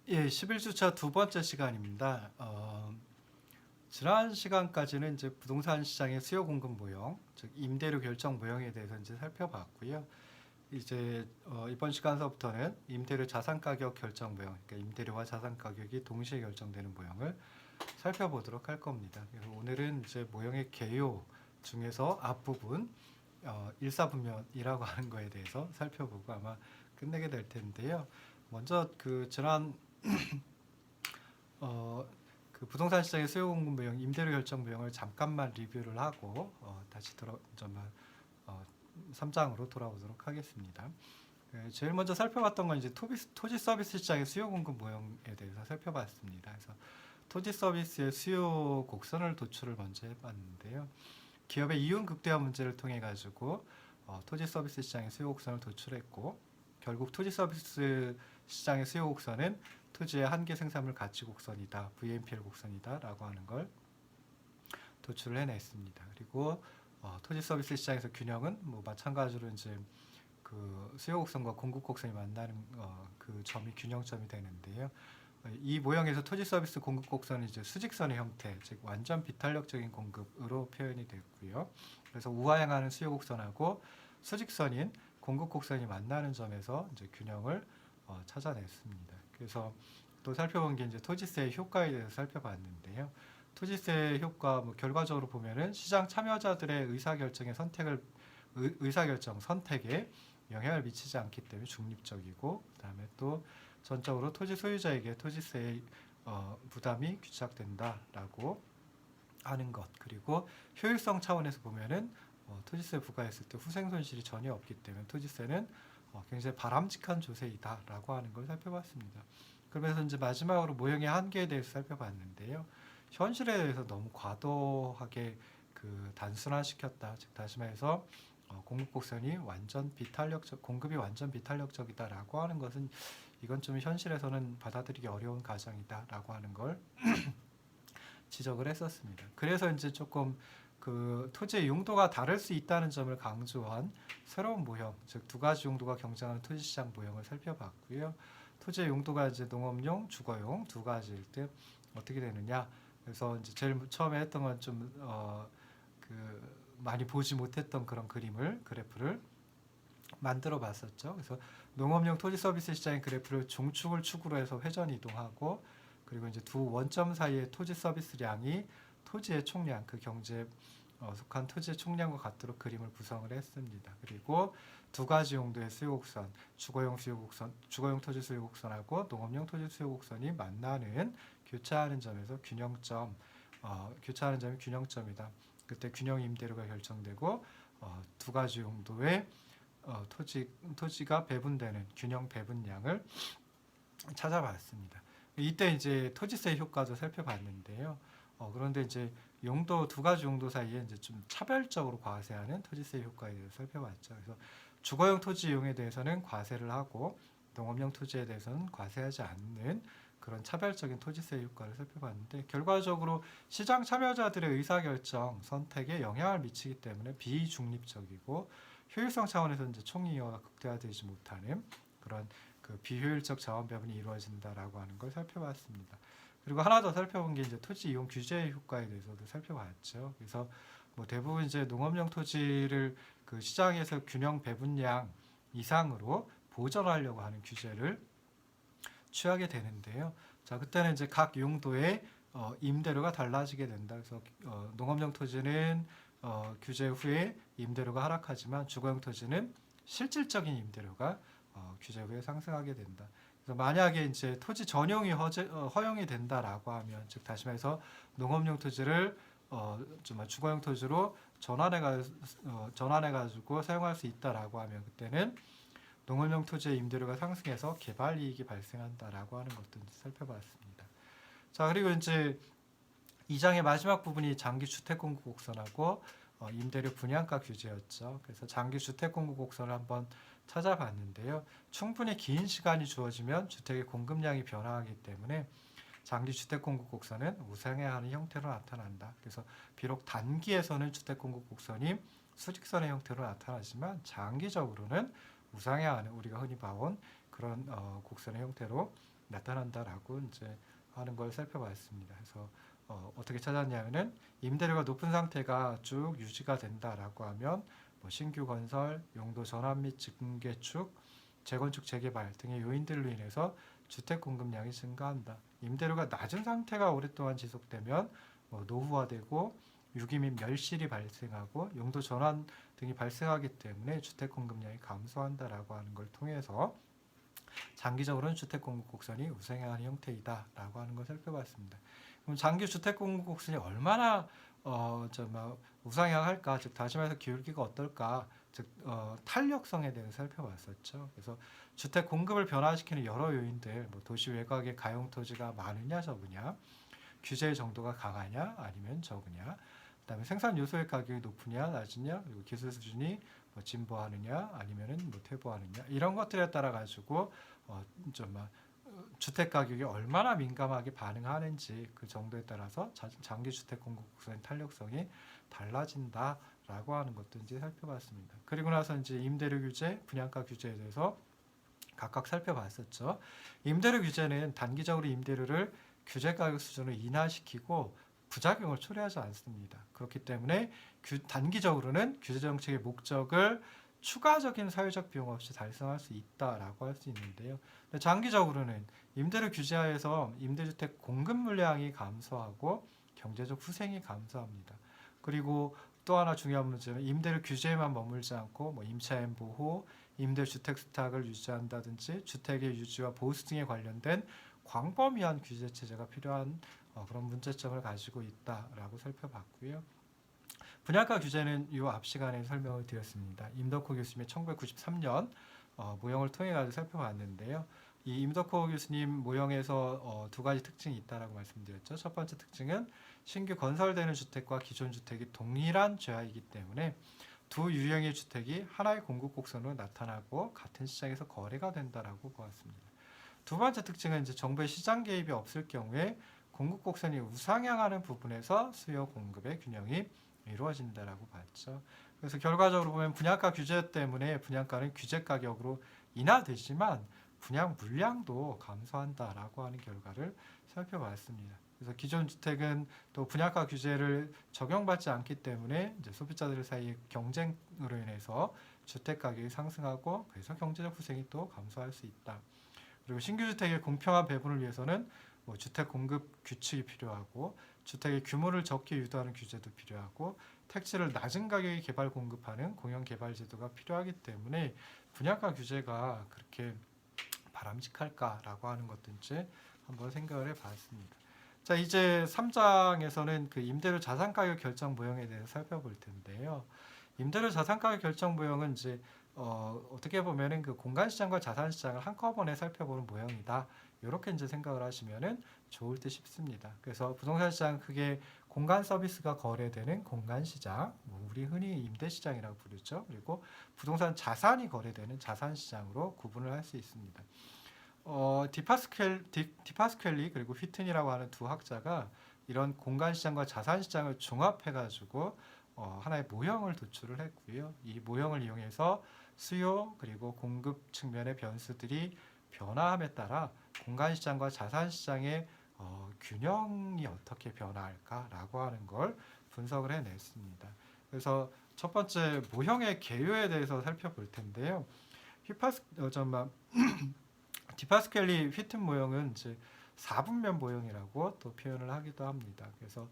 예, 11주차 두 번째 시간입니다. 지난 시간까지는 이제 부동산 시장의 수요 공급 모형, 즉 임대료 결정 모형에 대해서 이제 살펴봤고요. 이제 이번 시간서부터는 임대료 자산 가격 결정 모형, 그러니까 임대료와 자산 가격이 동시에 결정되는 모형을 살펴보도록 할 겁니다. 그래서 오늘은 이제 모형의 개요 중에서 앞부분 일사분면이라고 하는 거에 대해서 살펴보고 아마 끝내게 될 텐데요. 먼저 그 지난 그 부동산 시장의 수요 공급 모형, 임대료 결정 모형을 잠깐만 리뷰를 하고 다시 정말 3장으로 돌아오도록 하겠습니다. 제일 먼저 살펴봤던 건 이제 토지 서비스 시장의 수요 공급 모형에 대해서 살펴봤습니다. 그래서 토지 서비스의 수요 곡선을 도출을 먼저 해봤는데요. 기업의 이윤 극대화 문제를 통해 가지고 토지 서비스 시장의 수요 곡선을 도출했고, 결국 토지 서비스 시장의 수요 곡선은 토지의 한계 생산물 가치 곡선이다, VNPL 곡선이다 라고 하는 걸 도출을 해냈습니다. 그리고 토지 서비스 시장에서 균형은 뭐 마찬가지로 이제 그 수요 곡선과 공급 곡선이 만나는 그 점이 균형점이 되는데요. 이 모형에서 토지 서비스 공급 곡선은 이제 수직선의 형태, 즉 완전 비탄력적인 공급으로 표현이 됐고요. 그래서 우하향하는 수요 곡선하고 수직선인 공급 곡선이 만나는 점에서 이제 균형을 찾아냈습니다. 그래서 또 살펴본 게 이제 토지세의 효과에 대해서 살펴봤는데요. 토지세 효과 결과적으로 보면은 시장 참여자들의 의사결정 선택에 영향을 미치지 않기 때문에 중립적이고, 그다음에 또 전적으로 토지 소유자에게 토지세의 부담이 귀착된다라고 하는 것, 그리고 효율성 차원에서 보면은 토지세 부과했을 때 후생 손실이 전혀 없기 때문에 토지세는 굉장히 바람직한 조세이다라고 하는 걸 살펴봤습니다. 그러면서 이제 마지막으로 모형의 한계에 대해서 살펴봤는데요. 현실에 대해서 너무 과도하게 그 단순화시켰다. 즉 다시 말해서 공급 곡선이 공급이 완전 비탄력적이다라고 하는 것은 이건 좀 현실에서는 받아들이기 어려운 가정이다라고 하는 걸 지적을 했었습니다. 그래서 이제 조금 그 토지의 용도가 다를 수 있다는 점을 강조한 새로운 모형, 즉 두 가지 용도가 경쟁하는 토지시장 모형을 살펴봤고요. 토지의 용도가 이제 농업용, 주거용 두 가지일 때 어떻게 되느냐. 그래서 이제 제일 처음에 했던 건 좀 많이 보지 못했던 그런 그래프를 만들어 봤었죠. 그래서 농업용 토지 서비스 시장의 그래프를 종축을 축으로 해서 회전 이동하고, 그리고 이제 두 원점 사이의 토지 서비스량이 토지의 총량, 그 경제에 속한 토지의 총량과 같도록 그림을 구성을 했습니다. 그리고 두 가지 용도의 수요곡선, 주거용 토지 수요곡선하고 농업용 토지 수요곡선이 만나는 교차하는 점에서 교차하는 점이 균형점이다. 그때 균형 임대료가 결정되고 두 가지 용도의 토지가 배분되는 균형 배분량을 찾아봤습니다. 이때 이제 토지세 효과도 살펴봤는데요. 그런데 이제 두 가지 용도 사이에 이제 좀 차별적으로 과세하는 토지세 효과에 대해서 살펴봤죠. 그래서 주거용 토지 이용에 대해서는 과세를 하고 농업용 토지에 대해서는 과세하지 않는 그런 차별적인 토지세 효과를 살펴봤는데, 결과적으로 시장 참여자들의 의사결정 선택에 영향을 미치기 때문에 비중립적이고 효율성 차원에서 이제 총이익화가 극대화되지 못하는 그런 그 비효율적 자원 배분이 이루어진다라고 하는 걸 살펴봤습니다. 그리고 하나 더 살펴본 게 이제 토지 이용 규제의 효과에 대해서도 살펴봤죠. 그래서 뭐 대부분 이제 농업용 토지를 그 시장에서 균형 배분량 이상으로 보전하려고 하는 규제를 취하게 되는데요. 자, 그때는 이제 각 용도의 임대료가 달라지게 된다. 그래서 농업용 토지는 규제 후에 임대료가 하락하지만 주거용 토지는 실질적인 임대료가 규제 후에 상승하게 된다. 그래서 만약에 이제 토지 전용이 허용이 된다라고 하면, 즉 다시 말해서 농업용 토지를 주거용 토지로 전환해가지고 사용할 수 있다라고 하면 그때는 농업용 토지의 임대료가 상승해서 개발 이익이 발생한다라고 하는 것도 살펴봤습니다. 자, 그리고 이제 2장의 마지막 부분이 장기 주택 공급 곡선하고 임대료 분양가 규제였죠. 그래서 장기 주택 공급 곡선을 한번 찾아봤는데요. 충분히 긴 시간이 주어지면 주택의 공급량이 변화하기 때문에 장기 주택 공급 곡선은 우상향하는 형태로 나타난다. 그래서 비록 단기에서는 주택 공급 곡선이 수직선의 형태로 나타나지만 장기적으로는 우상향하는, 우리가 흔히 봐온 그런 곡선의 형태로 나타난다라고 이제 하는 걸 살펴봤습니다. 그래서 어떻게 찾았냐면은 임대료가 높은 상태가 쭉 유지가 된다라고 하면 뭐 신규 건설, 용도 전환 및 증개축, 재건축, 재개발 등의 요인들로 인해서 주택 공급량이 증가한다. 임대료가 낮은 상태가 오랫동안 지속되면 뭐 노후화되고 유기 및 멸실이 발생하고 용도 전환 등이 발생하기 때문에 주택 공급량이 감소한다라고 하는 걸 통해서 장기적으로는 주택 공급 곡선이 우상향하는 형태이다라고 하는 걸 살펴봤습니다. 그럼 장기 주택 공급 곡선이 얼마나 우상향할까, 즉 다시 말해서 기울기가 어떨까, 즉 탄력성에 대해서 살펴봤었죠. 그래서 주택 공급을 변화시키는 여러 요인들, 뭐 도시 외곽에 가용 토지가 많으냐 적으냐, 규제의 정도가 강하냐 아니면 적으냐, 그다음에 생산 요소의 가격이 높으냐 낮으냐, 그리고 기술 수준이 뭐 진보하느냐 아니면은 뭐 퇴보하느냐, 이런 것들에 따라 가지고 주택 가격이 얼마나 민감하게 반응하는지 그 정도에 따라서 장기 주택 공급 곡선의 탄력성이 달라진다라고 하는 것도 이제 살펴봤습니다. 그리고 나서 이제 임대료 규제, 분양가 규제에 대해서 각각 살펴봤었죠. 임대료 규제는 단기적으로 임대료를 규제 가격 수준을 인하시키고 부작용을 초래하지 않습니다. 그렇기 때문에 단기적으로는 규제 정책의 목적을 추가적인 사회적 비용 없이 달성할 수 있다라고 할 수 있는데요. 근데 장기적으로는 임대료 규제하에서 임대주택 공급 물량이 감소하고 경제적 후생이 감소합니다. 그리고 또 하나 중요한 문제는 임대료 규제에만 머물지 않고 뭐 임차인 보호, 임대주택 스탁을 유지한다든지 주택의 유지와 보수 등에 관련된 광범위한 규제 체제가 필요한 그런 문제점을 가지고 있다라고 살펴봤고요. 분양가 규제는 이 앞 시간에 설명을 드렸습니다. 임덕호 교수님의 1993년 모형을 통해 가지고 살펴봤는데요. 이 임덕호 교수님 모형에서 두 가지 특징이 있다라고 말씀드렸죠. 첫 번째 특징은 신규 건설되는 주택과 기존 주택이 동일한 죄화이기 때문에 두 유형의 주택이 하나의 공급 곡선으로 나타나고 같은 시장에서 거래가 된다라고 보았습니다. 두 번째 특징은 이제 정부의 시장 개입이 없을 경우에 공급 곡선이 우상향하는 부분에서 수요 공급의 균형이 이루어진다라고 봤죠. 그래서 결과적으로 보면 분양가 규제 때문에 분양가는 규제 가격으로 인하되지만 분양 물량도 감소한다라고 하는 결과를 살펴봤습니다. 그래서 기존 주택은 또 분양가 규제를 적용받지 않기 때문에 이제 소비자들 사이의 경쟁으로 인해서 주택 가격이 상승하고 그래서 경제적 후생이 또 감소할 수 있다. 그리고 신규 주택의 공평한 배분을 위해서는 뭐 주택 공급 규칙이 필요하고 주택의 규모를 적게 유도하는 규제도 필요하고 택지를 낮은 가격에 개발 공급하는 공영 개발 제도가 필요하기 때문에 분양가 규제가 그렇게 바람직할까라고 하는 것도 이제 한번 생각을 해봤습니다. 자, 이제 3장에서는 그 임대료 자산가격 결정 모형에 대해서 살펴볼 텐데요. 임대료 자산가격 결정 모형은 이제 어떻게 보면은 그 공간 시장과 자산 시장을 한꺼번에 살펴보는 모형이다. 이렇게 이제 생각을 하시면은 좋을 듯 싶습니다. 그래서 부동산 시장 크게 공간 서비스가 거래되는 공간 시장, 뭐 우리 흔히 임대 시장이라고 부르죠. 그리고 부동산 자산이 거래되는 자산 시장으로 구분을 할 수 있습니다. 디파스켈리 그리고 휘튼이라고 하는 두 학자가 이런 공간 시장과 자산 시장을 종합해가지고 하나의 모형을 도출을 했고요. 이 모형을 이용해서 수요 그리고 공급 측면의 변수들이 변화함에 따라 공간 시장과 자산 시장의 균형이 어떻게 변화할까라고 하는 걸 분석을 해냈습니다. 그래서 첫 번째 모형의 개요에 대해서 살펴볼 텐데요. 디파스켈리 휘튼 모형은 이제 4분면 모형이라고 또 표현을 하기도 합니다. 그래서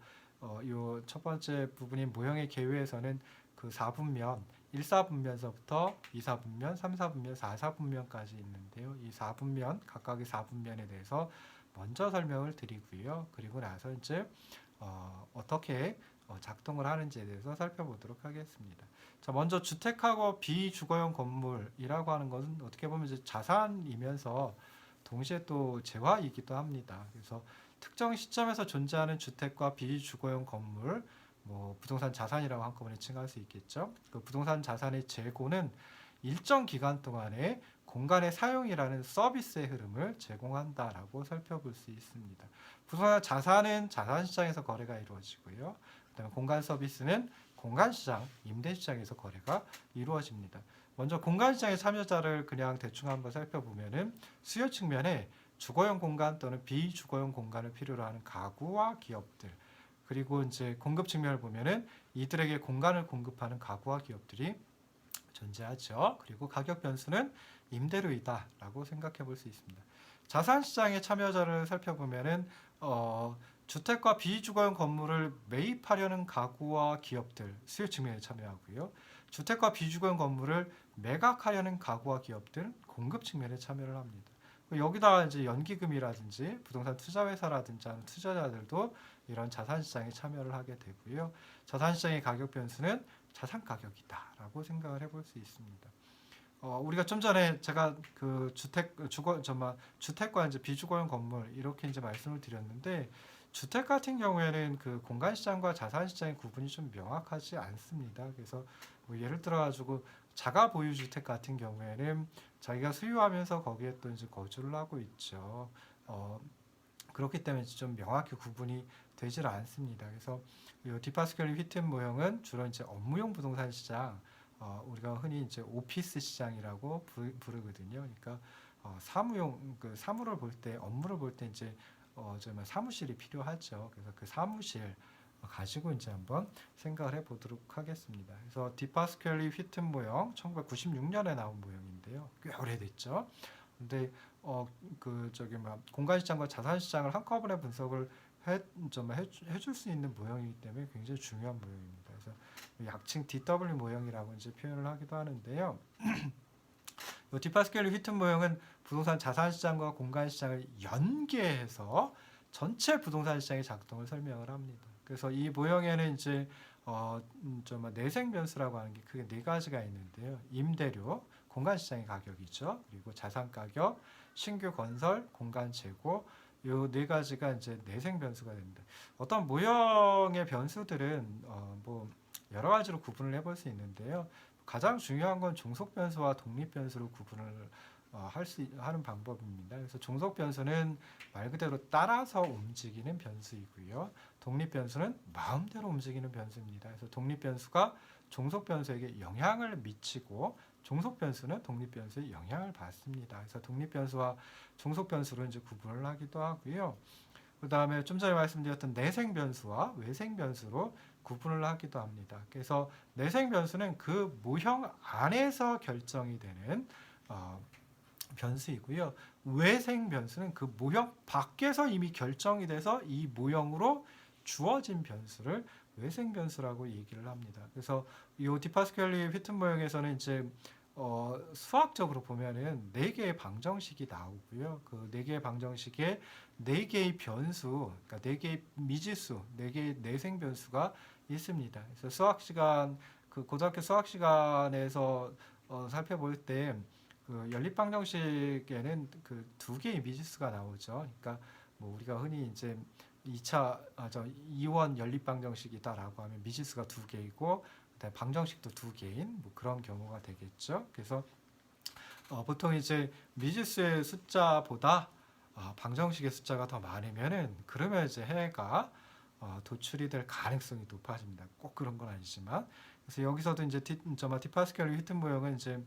이 첫 번째 부분인 모형의 개요에서는 그 4분면 1사분면서부터 2사분면, 3사분면, 4사분면까지 있는데요. 이 4분면, 각각의 4분면에 대해서 먼저 설명을 드리고요. 그리고 나서 이제 어떻게 작동을 하는지에 대해서 살펴보도록 하겠습니다. 자, 먼저 주택하고 비주거용 건물이라고 하는 것은 어떻게 보면 이제 자산이면서 동시에 또 재화이기도 합니다. 그래서 특정 시점에서 존재하는 주택과 비주거용 건물, 뭐 부동산 자산이라고 한꺼번에 칭할 수 있겠죠. 그 부동산 자산의 재고는 일정 기간 동안에 공간의 사용이라는 서비스의 흐름을 제공한다라고 살펴볼 수 있습니다. 부동산 자산은 자산 시장에서 거래가 이루어지고요. 그다음에 공간 서비스는 공간 시장, 임대 시장에서 거래가 이루어집니다. 먼저 공간 시장의 참여자를 그냥 대충 한번 살펴보면은 수요 측면에 주거용 공간 또는 비주거용 공간을 필요로 하는 가구와 기업들, 그리고 이제 공급 측면을 보면은 이들에게 공간을 공급하는 가구와 기업들이 존재하죠. 그리고 가격 변수는 임대료이다라고 생각해 볼 수 있습니다. 자산 시장의 참여자를 살펴보면은 주택과 비주거용 건물을 매입하려는 가구와 기업들 수요 측면에 참여하고요. 주택과 비주거용 건물을 매각하려는 가구와 기업들 공급 측면에 참여를 합니다. 여기다 이제 연기금이라든지 부동산 투자회사라든지 하는 투자자들도 이런 자산 시장에 참여를 하게 되고요. 자산 시장의 가격 변수는 자산 가격이다라고 생각을 해볼 수 있습니다. 우리가 좀 전에 제가 그 주택과 이제 비주거용 건물 이렇게 이제 말씀을 드렸는데 주택 같은 경우에는 그 공간 시장과 자산 시장의 구분이 좀 명확하지 않습니다. 그래서 뭐 예를 들어 가지고 자가 보유 주택 같은 경우에는 자기가 소유하면서 거기에 또 이제 거주를 하고 있죠. 그렇기 때문에 좀 명확히 구분이 되질 않습니다. 그래서 이 디파스켈리 휘튼 모형은 주로 이제 업무용 부동산 시장, 우리가 흔히 이제 오피스 시장이라고 부르거든요. 그러니까 사무용 그 사무를 볼 때 업무를 볼 때 이제 정말 사무실이 필요하죠. 그래서 그 사무실 가지고 이제 한번 생각을 해보도록 하겠습니다. 그래서 디파스켈리 휘튼 모형 1996년에 나온 모형인데요. 꽤 오래됐죠. 근데 공간 시장과 자산 시장을 한꺼번에 분석을 해줄 수 있는 모형이기 때문에 굉장히 중요한 모형입니다. 그래서 약칭 DW 모형이라고 이제 표현을 하기도 하는데요. 이 디파스켈리 휘튼 모형은 부동산 자산 시장과 공간 시장을 연계해서 전체 부동산 시장의 작동을 설명을 합니다. 그래서 이 모형에는 이제 내생 변수라고 하는 게 크게 네 가지가 있는데요. 임대료, 공간 시장의 가격이죠. 그리고 자산 가격, 신규 건설, 공간 재고, 이 네 가지가 이제 내생 변수가 됩니다. 어떤 모형의 변수들은 뭐 여러 가지로 구분을 해볼 수 있는데요. 가장 중요한 건 종속 변수와 독립 변수로 구분을 하는 방법입니다. 그래서 종속 변수는 말 그대로 따라서 움직이는 변수이고요. 독립 변수는 마음대로 움직이는 변수입니다. 그래서 독립 변수가 종속 변수에게 영향을 미치고 종속 변수는 독립 변수에 영향을 받습니다. 그래서 독립 변수와 종속 변수로 이제 구분을 하기도 하고요. 그 다음에 좀 전에 말씀드렸던 내생 변수와 외생 변수로 구분을 하기도 합니다. 그래서 내생 변수는 그 모형 안에서 결정이 되는 변수이고요. 외생 변수는 그 모형 밖에서 이미 결정이 돼서 이 모형으로 주어진 변수를 외생 변수라고 얘기를 합니다. 그래서 이 디파스켈리 휘튼 모형에서는 이제 수학적으로 보면은 4개의 방정식이 나오고요. 그 4개의 방정식에 4개의 변수, 그러니까 4개의 미지수, 4개의 내생 변수가 있습니다. 그래서 수학 시간, 그 고등학교 수학 시간에서 살펴볼 때 그 연립 방정식에는 그 2개의 미지수가 나오죠. 그러니까 뭐 우리가 흔히 이제 2원 연립 방정식이다라고 하면 미지수가 2개이고 방정식도 2개인 뭐 그런 경우가 되겠죠. 그래서 보통 이제 미지수의 숫자보다 방정식의 숫자가 더 많으면은 그러면 이제 해가 도출이 될 가능성이 높아집니다. 꼭 그런 건 아니지만 그래서 여기서도 이제 디파스켈리 휘튼 모형은 이제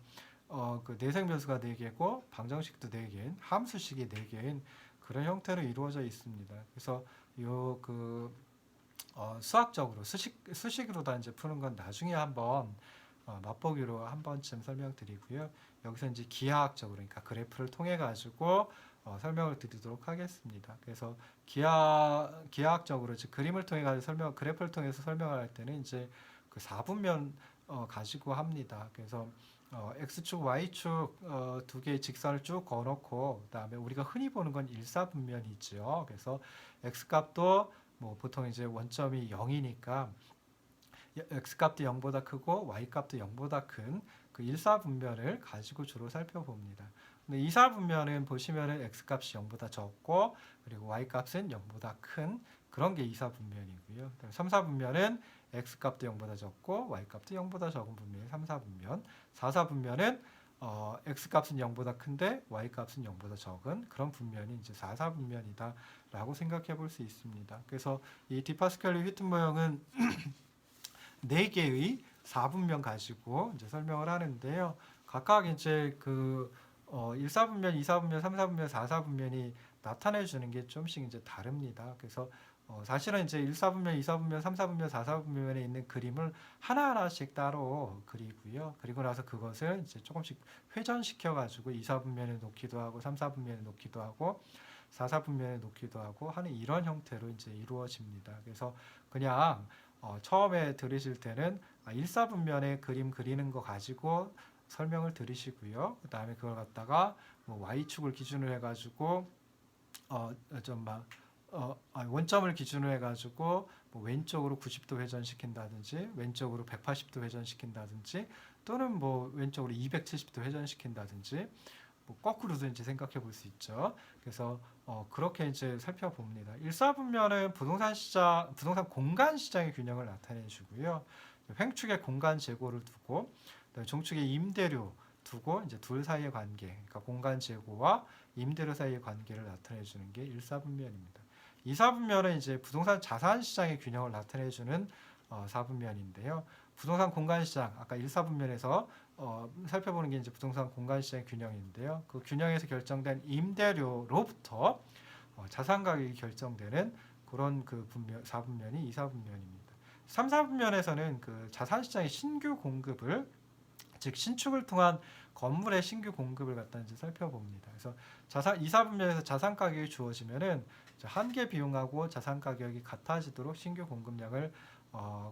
그 내생 변수가 4개고 방정식도 4개인 함수식이 4개인 그런 형태로 이루어져 있습니다. 그래서 수학적으로 수식으로 다 이제 푸는 건 나중에 한번 맛보기로 한 번쯤 설명드리고요. 여기서 이제 기하학적으로, 그러니까 그래프를 통해 가지고 설명을 드리도록 하겠습니다. 그래서 기하학적으로 이제 그림을 통해 가지고 그래프를 통해서 설명을 할 때는 이제 그 4분면 가지고 합니다. 그래서 x축, y축 2개의 직선을 쭉 그어놓고 그다음에 우리가 흔히 보는 건 일사분면이죠. 그래서 x값도 뭐 보통 이제 원점이 0이니까 x값도 0보다 크고 y값도 0보다 큰 그 일사분면을 가지고 주로 살펴봅니다. 근데 이사분면은 보시면은 x값이 0보다 적고 그리고 y값은 0보다 큰 그런 게 이사분면이고요. 3사분면은 x값도 0보다 적고 y값도 0보다 적은 분면이 3사분면, 4사분면은 x값은 0보다 큰데 y값은 0보다 적은 그런 분면이 이제 4사분면이다라고 생각해 볼 수 있습니다. 그래서 이 디파스켈리 휘튼 모형은 4개의 4분면 가지고 이제 설명을 하는데요. 각각 이제 그 1사분면, 2사분면, 3사분면, 4사분면이 나타내 주는 게 좀씩 이제 다릅니다. 그래서 사실은 이제 1사분면, 2사분면, 3사분면, 4사분면에 있는 그림을 하나하나씩 따로 그리고요. 그리고 나서 그것을 이제 조금씩 회전시켜 가지고 2사분면에 놓기도 하고 3사분면에 놓기도 하고 4사분면에 놓기도 하고 하는 이런 형태로 이제 이루어집니다. 그래서 그냥 처음에 들으실 때는 1사분면의 그림 그리는 거 가지고 설명을 들으시고요. 그 다음에 그걸 갖다가 뭐 Y축을 기준으로 해가지고 원점을 기준으로 해가지고 뭐 왼쪽으로 90도 회전시킨다든지 왼쪽으로 180도 회전시킨다든지 또는 뭐 왼쪽으로 270도 회전시킨다든지 뭐 거꾸로도 이제 생각해 볼 수 있죠. 그래서 그렇게 이제 살펴봅니다. 1사분면은 부동산 시장, 부동산 공간 시장의 균형을 나타내 주고요. 횡축의 공간 재고를 두고 종축의 임대료 두고 이제 둘 사이의 관계, 그러니까 공간 재고와 임대료 사이의 관계를 나타내 주는 게 1사분면입니다. 2사분면은 이제 부동산 자산 시장의 균형을 나타내 주는 4분면인데요. 부동산 공간 시장, 아까 1사분면에서 살펴보는 게 이제 부동산 공간 시장의 균형인데요. 그 균형에서 결정된 임대료로부터 자산 가격이 결정되는 그런 그 4분면이 2사분면입니다. 3사분면에서는 그 자산 시장의 신규 공급을, 즉 신축을 통한 건물의 신규 공급을 갖다 이제 살펴봅니다. 그래서 2사분면에서 자산 가격이 주어지면은 한계 비용하고 자산 가격이 같아지도록 신규 공급량을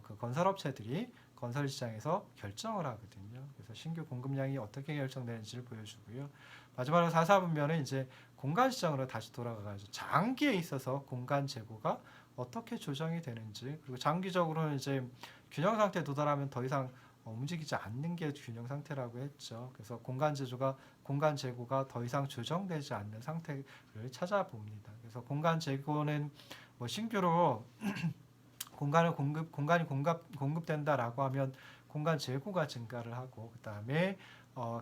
그 건설업체들이 건설 시장에서 결정을 하거든요. 그래서 신규 공급량이 어떻게 결정되는지를 보여주고요. 마지막으로 4사분면은 이제 공간 시장으로 다시 돌아가가지고 장기에 있어서 공간 재고가 어떻게 조정이 되는지, 그리고 장기적으로는 이제 균형 상태에 도달하면 더 이상 움직이지 않는 게 균형 상태라고 했죠. 그래서 공간 재고가 더 이상 조정되지 않는 상태를 찾아봅니다. 그래서 공간 재고는 뭐 신규로 공간이 공급된다라고 하면 공간 재고가 증가를 하고, 그 다음에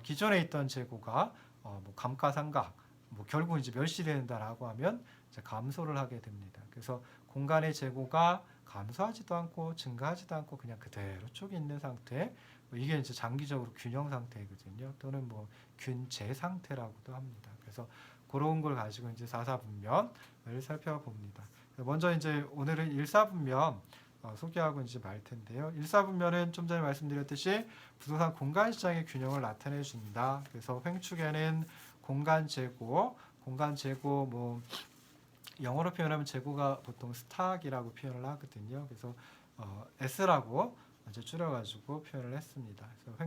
기존에 있던 재고가 뭐 감가상각, 뭐 결국 이제 멸시된다라고 하면 이제 감소를 하게 됩니다. 그래서 공간의 재고가 감소하지도 않고 증가하지도 않고 그냥 그대로 쭉 있는 상태, 이게 이제 장기적으로 균형 상태거든요. 또는 뭐 균재 상태라고도 합니다. 그래서 그런 걸 가지고 이제 4사분면을 살펴봅니다. 먼저 이제 오늘은 1사분면 소개하고 이제 말 텐데요. 1사분면은 좀 전에 말씀드렸듯이 부동산 공간 시장의 균형을 나타내 준다. 그래서 횡축에는 공간 재고 뭐 영어로 표현하면 재고가 보통 스탁이라고 표현을 하거든요. 그래서 S라고 이제 줄여가지고 표현을 했습니다. 그래서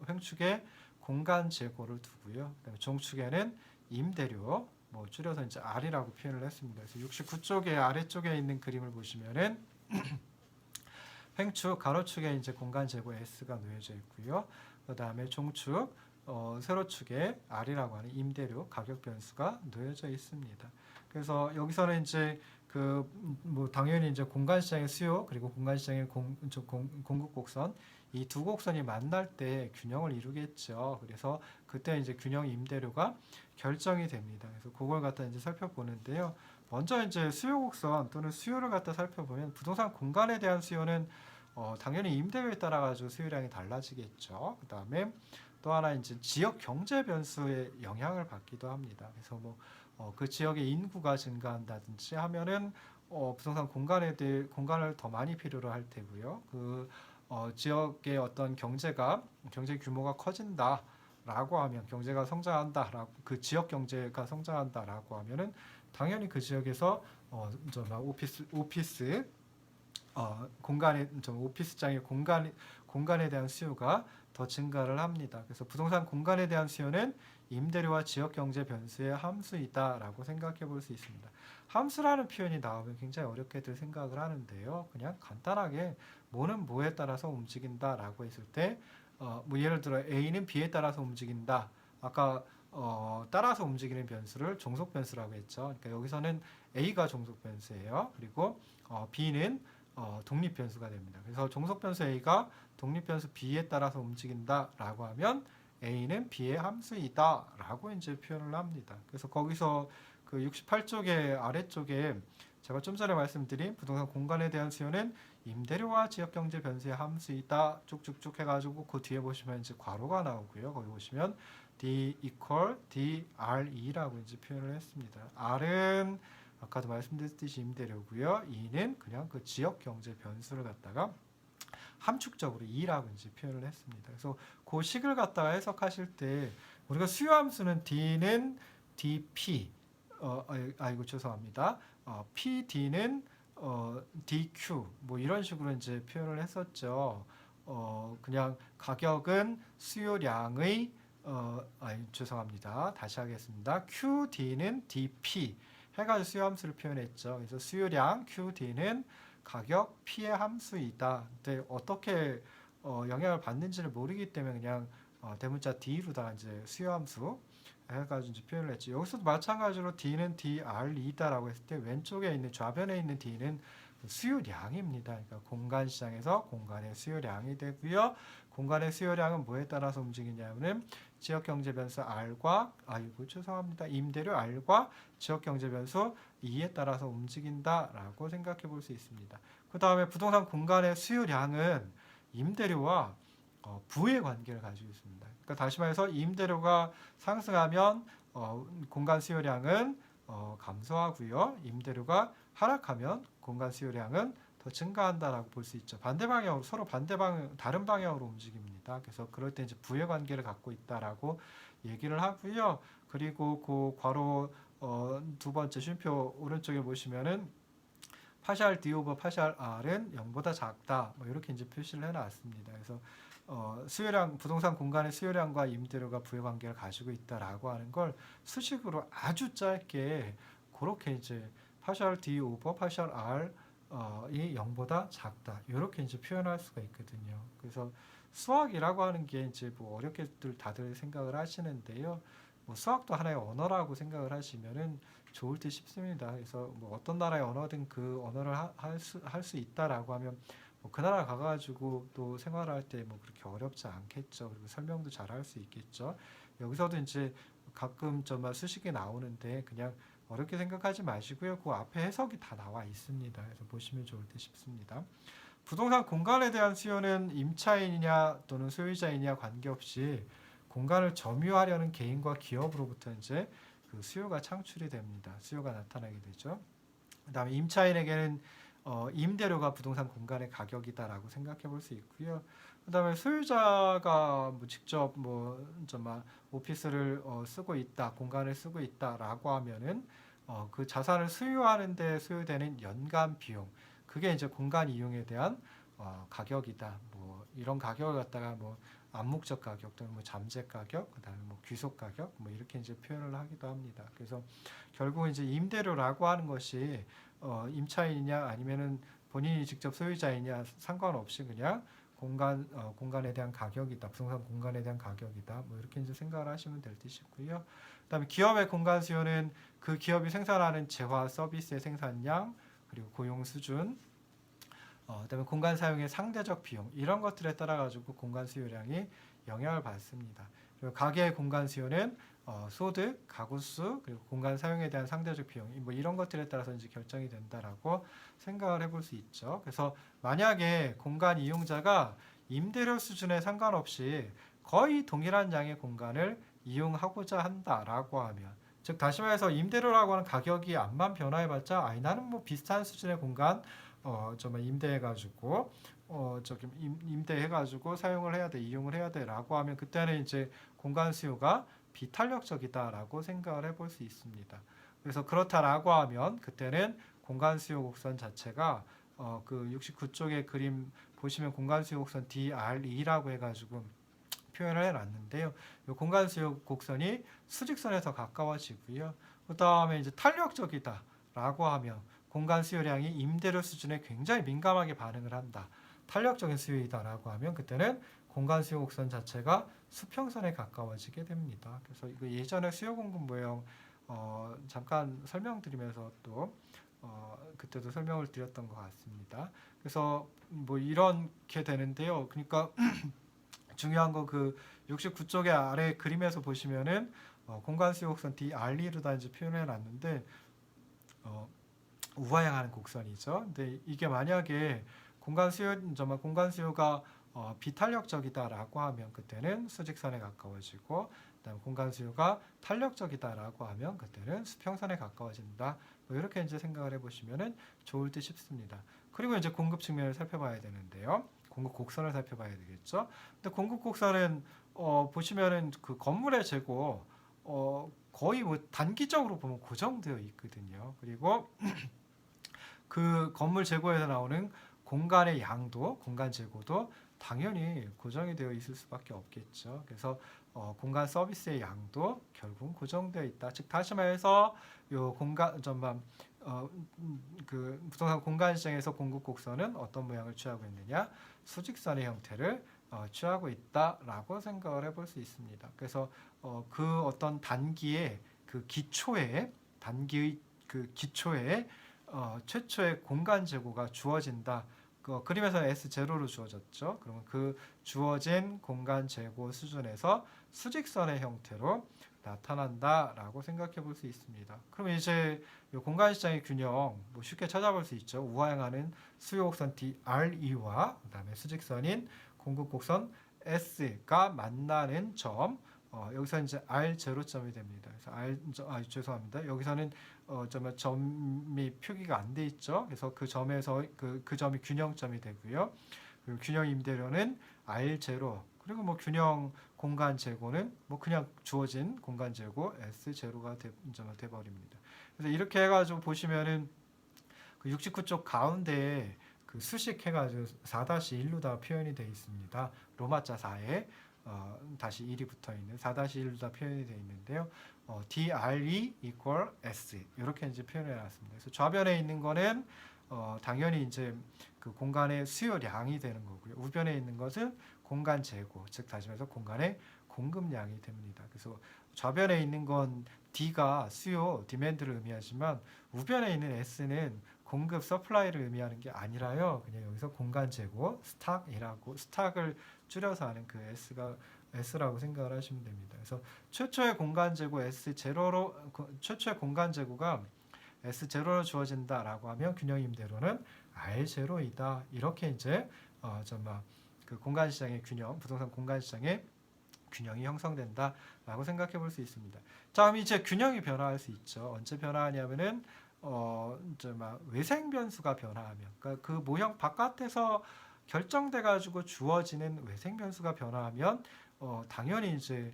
횡축에 공간 재고를 두고요. 그다음에 종축에는 임대료, 뭐 줄여서 이제 R이라고 표현을 했습니다. 그래서 69쪽에 아래쪽에 있는 그림을 보시면은 횡축 가로축에 이제 공간 재고 S가 놓여져 있고요. 그다음에 종축 세로축에 R이라고 하는 임대료 가격 변수가 놓여져 있습니다. 그래서 여기서는 이제 그 뭐 당연히 이제 공간 시장의 수요 그리고 공간 시장의 공급 곡선, 이 두 곡선이 만날 때 균형을 이루겠죠. 그래서 그때 이제 균형 임대료가 결정이 됩니다. 그래서 그걸 갖다 이제 살펴보는데요. 먼저 이제 수요 곡선 또는 수요를 갖다 살펴보면 부동산 공간에 대한 수요는 당연히 임대료에 따라 가지고 수요량이 달라지겠죠. 그 다음에 또 하나 이제 지역 경제 변수의 영향을 받기도 합니다. 그래서 뭐 그 지역의 인구가 증가한다든지 하면은 부동산 공간을 더 많이 필요로 할 테고요. 그 지역의 어떤 경제 규모가 커진다라고 하면, 경제가 성장한다라고, 그 지역 경제가 성장한다라고 하면은 당연히 그 지역에서 오피스 오피스장의 공간에 대한 수요가 더 증가를 합니다. 그래서 부동산 공간에 대한 수요는 임대료와 지역 경제 변수의 함수이다라고 생각해 볼 수 있습니다. 함수라는 표현이 나오면 굉장히 어렵게들 생각을 하는데요. 그냥 간단하게 뭐는 뭐에 따라서 움직인다라고 했을 때, 뭐 예를 들어 A는 B에 따라서 움직인다. 아까 따라서 움직이는 변수를 종속 변수라고 했죠. 그러니까 여기서는 A가 종속 변수예요. 그리고 B는 독립 변수가 됩니다. 그래서 종속 변수 A가 독립 변수 B에 따라서 움직인다라고 하면 A는 B의 함수이다라고 이제 표현을 합니다. 그래서 거기서 그 68쪽의 아래쪽에 제가 좀 전에 말씀드린 부동산 공간에 대한 수요는 임대료와 지역 경제 변수의 함수이다 쭉쭉쭉 해가지고 그 뒤에 보시면 이제 괄호가 나오고요. 거기 보시면 D equal DRE라고 이제 표현을 했습니다. R은 아까도 말씀드렸듯이 임대료고요. E는 그냥 그 지역 경제 변수를 갖다가 함축적으로 E라고 이제 표현을 했습니다. 그래서 그 식을 갖다가 해석하실 때 우리가 수요함수는 D는 DP 아이고 죄송합니다. PD는 DQ 뭐 이런 식으로 이제 표현을 했었죠. 그냥 가격은 수요량의 죄송합니다. 다시 하겠습니다. QD는 DP 해가지고 수요함수를 표현했죠. 그래서 수요량 QD는 가격 P의 함수이다. 근데 어떻게 영향을 받는지를 모르기 때문에 그냥 대문자 D로다가 이제 수요함수 해가지고 이제 표현을 했죠. 여기서도 마찬가지로 D는 DR이다라고 했을 때 왼쪽에 있는 좌변에 있는 D는 수요량입니다. 그러니까 공간 시장에서 공간의 수요량이 되고요. 공간의 수요량은 뭐에 따라서 움직이냐면은 지역 경제 변수 R과 죄송합니다. 임대료 R과 지역 경제 변수 E에 따라서 움직인다라고 생각해 볼 수 있습니다. 그 다음에 부동산 공간의 수요량은 임대료와 부의 관계를 가지고 있습니다. 그러니까 다시 말해서 임대료가 상승하면 공간 수요량은 감소하고요. 임대료가 하락하면 공간 수요량은 더 증가한다라고 볼 수 있죠. 반대 방향으로 서로 다른 방향으로 움직입니다. 그래서 그럴 때 이제 부의 관계를 갖고 있다라고 얘기를 하고요. 그리고 그 괄호 두 번째 쉼표 오른쪽에 보시면은 파샬 D 오버 파샬 R은 0보다 작다. 뭐 이렇게 이제 표시를 해놨습니다. 그래서 수요량 부동산 공간의 수요량과 임대료가 부의 관계를 가지고 있다라고 하는 걸 수식으로 아주 짧게 그렇게 이제 파샬 D 오버 파샬 R 이 0보다 작다. 이렇게 이제 표현할 수가 있거든요. 그래서 수학이라고 하는 게 이제 뭐 어렵게들 다들 생각을 하시는데요. 뭐 수학도 하나의 언어라고 생각을 하시면은 좋을 듯 싶습니다. 그래서 뭐 어떤 나라의 언어든 그 언어를 할 수 있다라고 하면 뭐 그 나라 가가지고 또 생활할 때 뭐 그렇게 어렵지 않겠죠. 그리고 설명도 잘 할 수 있겠죠. 여기서도 이제 가끔 정말 수식이 나오는데 그냥 어렵게 생각하지 마시고요. 그 앞에 해석이 다 나와 있습니다. 그래서 보시면 좋을 듯 싶습니다. 부동산 공간에 대한 수요는 임차인이냐 또는 소유자이냐 관계없이 공간을 점유하려는 개인과 기업으로부터 이제 그 수요가 창출이 됩니다. 수요가 나타나게 되죠. 그다음에 임차인에게는 임대료가 부동산 공간의 가격이다라고 생각해 볼 수 있고요. 그다음에 소유자가 뭐 직접 뭐 정말 오피스를 쓰고 있다, 공간을 쓰고 있다라고 하면은 그 자산을 수유하는데 소요되는 연간 비용, 그게 이제 공간 이용에 대한 가격이다. 뭐 이런 가격을 갖다가 뭐 암묵적 가격 또는 뭐 잠재 가격, 그다음에 뭐 귀속 가격, 뭐 이렇게 이제 표현을 하기도 합니다. 그래서 결국 이제 임대료라고 하는 것이 임차인이냐 아니면은 본인이 직접 소유자이냐 상관없이 그냥 공간에 대한 가격이다. 부동산 공간에 대한 가격이다. 뭐 이렇게 이제 생각을 하시면 될 듯이고요. 그다음에 기업의 공간 수요는 그 기업이 생산하는 재화 서비스의 생산량 그리고 고용 수준 그다음에 공간 사용의 상대적 비용 이런 것들에 따라 가지고 공간 수요량이 영향을 받습니다. 그리고 가계의 공간 수요는 소득, 가구 수 그리고 공간 사용에 대한 상대적 비용 뭐 이런 것들에 따라서 이제 결정이 된다라고 생각을 해볼 수 있죠. 그래서 만약에 공간 이용자가 임대료 수준에 상관없이 거의 동일한 양의 공간을 이용하고자 한다라고 하면 즉 다시 말해서 임대료라고 하는 가격이 암만 변화해봤자 나는 뭐 비슷한 수준의 공간 정말 임대해가지고 임대해가지고 사용을 해야 돼, 이용을 해야 돼라고 하면 그때는 이제 공간 수요가 비탄력적이다라고 생각을 해볼 수 있습니다. 그래서 그렇다라고 하면 그때는 공간 수요 곡선 자체가 그 69쪽의 그림 보시면 공간 수요 곡선 DRE라고 해가지고 표현을 해놨는데요. 이 공간 수요 곡선이 수직선에 더 가까워지고요. 그 다음에 이제 탄력적이다라고 하면 공간 수요량이 임대료 수준에 굉장히 민감하게 반응을 한다. 탄력적인 수요이다라고 하면 그때는 공간 수요 곡선 자체가 수평선에 가까워지게 됩니다. 그래서 이거 예전에 수요 공급 모형 잠깐 설명드리면서 또 그때도 설명을 드렸던 것 같습니다. 그래서 뭐 이렇게 되는데요. 그러니까 중요한 거 그 69쪽의 아래 그림에서 보시면은 공간 수요 곡선 DRE로 다 이제 표현해 놨는데 우하향하는 곡선이죠. 근데 이게 만약에 공간 수요가 비탄력적이다라고 하면 그때는 수직선에 가까워지고 그다음 공간 수요가 탄력적이다라고 하면 그때는 수평선에 가까워진다. 뭐 이렇게 이제 생각을 해보시면은 좋을 듯 싶습니다. 그리고 이제 공급 측면을 살펴봐야 되는데요. 공급 곡선을 살펴봐야 되겠죠. 근데 공급 곡선은 보시면은 그 건물의 재고 거의 뭐 단기적으로 보면 고정되어 있거든요. 그리고 그 건물 재고에서 나오는 공간의 양도, 공간 재고도 당연히 고정이 되어 있을 수밖에 없겠죠. 그래서 공간 서비스의 양도 결국 고정되어 있다. 즉 다시 말해서 요 공간 그 부동산 공간 시장에서 공급 곡선은 어떤 모양을 취하고 있느냐? 수직선의 형태를 취하고 있다라고 생각을 해볼 수 있습니다. 그래서 그 어떤 단기의 그 기초에 단기의 그 기초에 최초의 공간 재고가 주어진다. 그림에서는 S0로 주어졌죠. 그러면 그 주어진 공간 재고 수준에서 수직선의 형태로 나타난다라고 생각해 볼 수 있습니다. 그럼 이제 이 공간 시장의 균형 뭐 쉽게 찾아볼 수 있죠. 우하향하는 수요 곡선 DRE와 그다음에 수직선인 공급 곡선 S가 만나는 점. 여기서 이제 R0점이 됩니다. 그래서 죄송합니다. 여기서는 점이 표기가 안 돼 있죠. 그래서 그 점에서 그 점이 균형점이 되고요. 그리고 균형 임대료는 R0 그리고 뭐 균형 공간 재고는 뭐 그냥 주어진 공간 재고 S0가 돼 버립니다. 그래서 이렇게 해가지고 보시면은 그 69쪽 가운데에 그 수식 해가지고 4-1로 다 표현이 되어 있습니다. 로마자 4에 다시 1이 붙어 있는 4-1로 다 표현이 되어 있는데요. DRE equal S 이렇게 이제 표현해 놨습니다. 그래서 좌변에 있는 거는 당연히 이제 그 공간의 수요량이 되는 거고요. 우변에 있는 것은 공간 재고, 즉 다시 말해서 공간의 공급량이 됩니다. 그래서 좌변에 있는 건 D가 수요, 디맨드를 의미하지만 우변에 있는 S는 공급, 서플라이를 의미하는 게 아니라요. 그냥 여기서 공간 재고, 스탁을 줄여서 하는 그 S라고 생각을 하시면 됩니다. 그래서 최초의 공간 재고 최초의 공간 재고가 S0로 주어진다라고 하면 균형 임대료는 R0이다. 이렇게 이제 그 공간 시장의 균형, 부동산 공간 시장의 균형이 형성된다라고 생각해 볼 수 있습니다. 자, 그럼 이제 균형이 변화할 수 있죠. 언제 변화하냐면은 외생 변수가 변화하면, 그러니까 그 모형 바깥에서 결정돼 가지고 주어지는 외생 변수가 변화하면 당연히 이제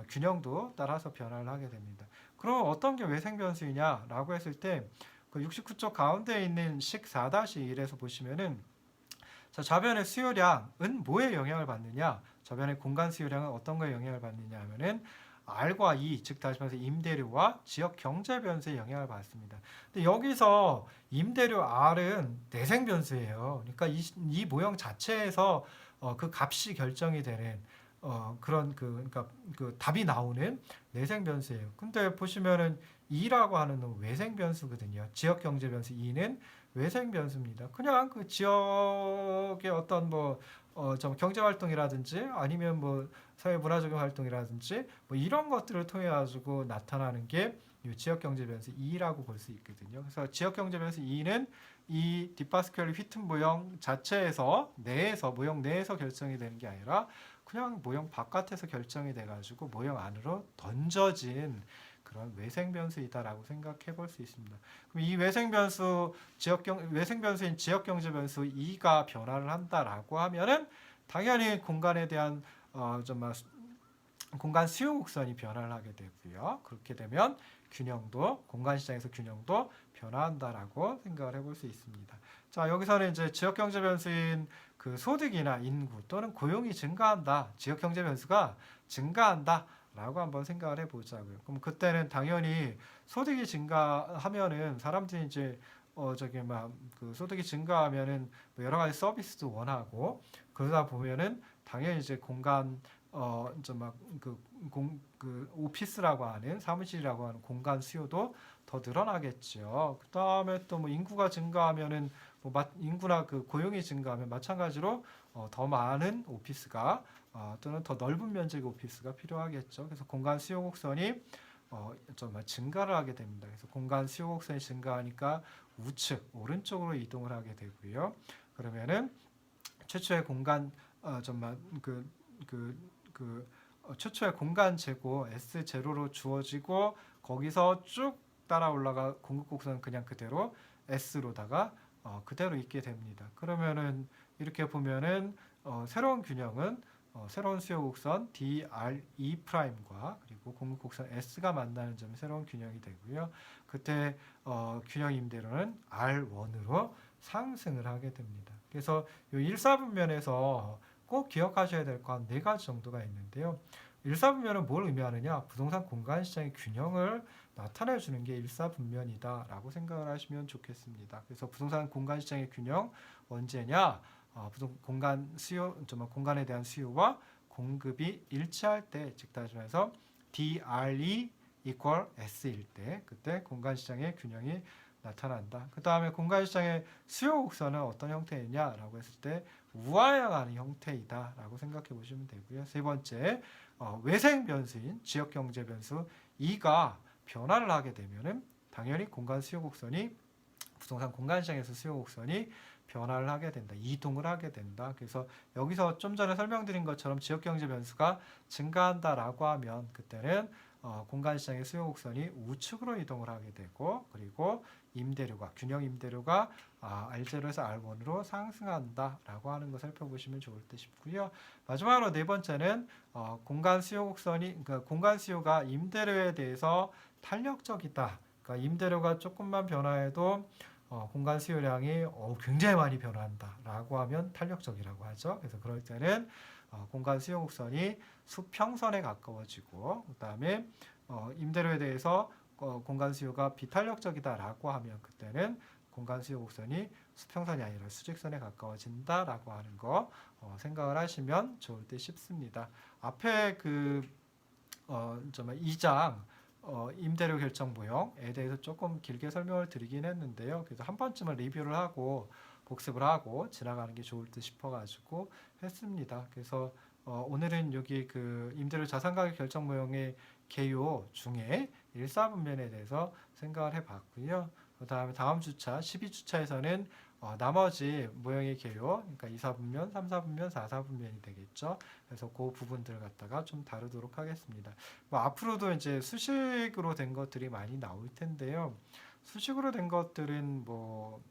균형도 따라서 변화를 하게 됩니다. 그럼 어떤 게 외생 변수이냐라고 했을 때 그 69쪽 가운데 있는 식 4-1에서 보시면은 자, 좌변의 수요량은 뭐에 영향을 받느냐? 좌변의 공간 수요량은 어떤 거에 영향을 받느냐 하면은 R과 E, 즉 다시 말해서 임대료와 지역 경제 변수에 영향을 받습니다. 근데 여기서 임대료 R은 내생 변수예요. 그러니까 이 모형 자체에서 그 값이 결정이 되는 그러니까 그 답이 나오는 내생 변수예요. 근데 보시면은 E라고 하는 건 외생 변수거든요. 지역 경제 변수 E는 외생 변수입니다. 그냥 그 지역의 어떤 좀 경제 활동이라든지 아니면 뭐 사회 문화적인 활동이라든지 뭐 이런 것들을 통해 가지고 나타나는 게 이 지역 경제 변수 E라고 볼 수 있거든요. 그래서 지역 경제 변수 E는 이 디파스칼리 휘튼 모형 자체에서 모형 내에서 결정이 되는 게 아니라 그냥 모형 바깥에서 결정이 돼 가지고 모형 안으로 던져진 그런 외생 변수이다라고 생각해 볼 수 있습니다. 그럼 이 외생 변수인 지역 경제 변수 E가 변화를 한다라고 하면은 당연히 공간에 대한 공간 수요 곡선이 변화를 하게 되고요. 그렇게 되면 공간 시장에서 균형도 변화한다라고 생각을 해볼 수 있습니다. 자, 여기서는 이제 지역 경제 변수인 그 소득이나 인구 또는 고용이 증가한다. 지역 경제 변수가 증가한다. 라고 한번 생각을 해보자고요. 그럼 그때는 당연히 소득이 증가하면은 사람들이 이제 그 소득이 증가하면은 뭐 여러 가지 서비스도 원하고 그러다 보면은 당연히 이제 공간 그 오피스라고 하는 사무실이라고 하는 공간 수요도 더 늘어나겠죠. 그 다음에 또 뭐 인구가 증가하면은 인구나 그 고용이 증가하면 마찬가지로 더 많은 오피스가 또는 더 넓은 면적의 오피스가 필요하겠죠. 그래서 공간 수요 곡선이 증가를 하게 됩니다. 그래서 공간 수요 곡선이 증가하니까 우측 오른쪽으로 이동을 하게 되고요. 그러면은 최초의 공간 최초의 공간 재고 S0로 주어지고 거기서 쭉 따라 올라가 공급곡선은 그냥 그대로 S로다가 그대로 있게 됩니다. 그러면은 이렇게 보면은 새로운 균형은 새로운 수요 곡선 DRE'과 그리고 공급곡선 S가 만나는 점이 새로운 균형이 되고요. 그때 균형 임대료는 R1으로 상승을 하게 됩니다. 그래서 이 1사분면에서 꼭 기억하셔야 될 거 한 4가지 정도가 있는데요. 1사분면은 뭘 의미하느냐? 부동산 공간 시장의 균형을 나타내 주는 게 1사분면이다 라고 생각을 하시면 좋겠습니다. 그래서 부동산 공간 시장의 균형 언제냐? 공간 수요, 공간에 대한 수요와 공급이 일치할 때, 즉 따지면서 DRE equal S일 때, 그때 공간 시장의 균형이 나타난다. 그 다음에 공간 시장의 수요 곡선은 어떤 형태이냐라고 했을 때 우하향하는 형태이다라고 생각해 보시면 되고요. 세 번째, 외생 변수인 지역 경제 변수 E가 변화를 하게 되면은 당연히 공간 수요 곡선이 부동산 공간 시장에서 수요 곡선이 변화를 하게 된다. 이동을 하게 된다. 그래서 여기서 좀 전에 설명드린 것처럼 지역 경제 변수가 증가한다라고 하면 그때는 공간 시장의 수요 곡선이 우측으로 이동을 하게 되고 그리고 임대료가 균형 임대료가 R0에서 R1으로 상승한다라고 하는 걸 살펴보시면 좋을 듯 싶고요. 마지막으로 네 번째는 공간 수요 곡선이 그러니까 공간 수요가 임대료에 대해서 탄력적이다. 그러니까 임대료가 조금만 변화해도 공간 수요량이 굉장히 많이 변화한다라고 하면 탄력적이라고 하죠. 그래서 그럴 때는 공간 수요 곡선이 수평선에 가까워지고 그다음에 임대료에 대해서 공간 수요가 비탄력적이다라고 하면 그때는 공간 수요 곡선이 수평선이 아니라 수직선에 가까워진다라고 하는 거 생각을 하시면 좋을 듯 싶습니다. 앞에 그 2장 임대료 결정 모형에 대해서 조금 길게 설명을 드리긴 했는데요. 그래서 한 번쯤은 리뷰를 하고 복습을 하고 지나가는 게 좋을 듯 싶어가지고 했습니다. 그래서 오늘은 여기 그 임대료 자산가격 결정 모형의 개요 중에 1사분면에 대해서 생각을 해봤고요. 그 다음에 다음 주차 12주차에서는 나머지 모형의 개요, 그러니까 2사분면, 3사분면, 4사분면이 되겠죠. 그래서 그 부분들을 갖다가 좀 다루도록 하겠습니다. 앞으로도 이제 수식으로 된 것들이 많이 나올 텐데요. 수식으로 된 것들은 뭐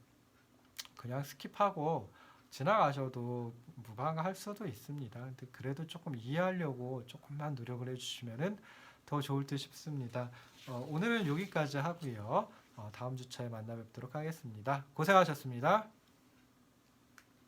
그냥 스킵하고 지나가셔도 무방할 수도 있습니다. 근데 그래도 조금 이해하려고 조금만 노력을 해주시면은 더 좋을 듯 싶습니다. 오늘은 여기까지 하고요. 다음 주차에 만나 뵙도록 하겠습니다. 고생하셨습니다.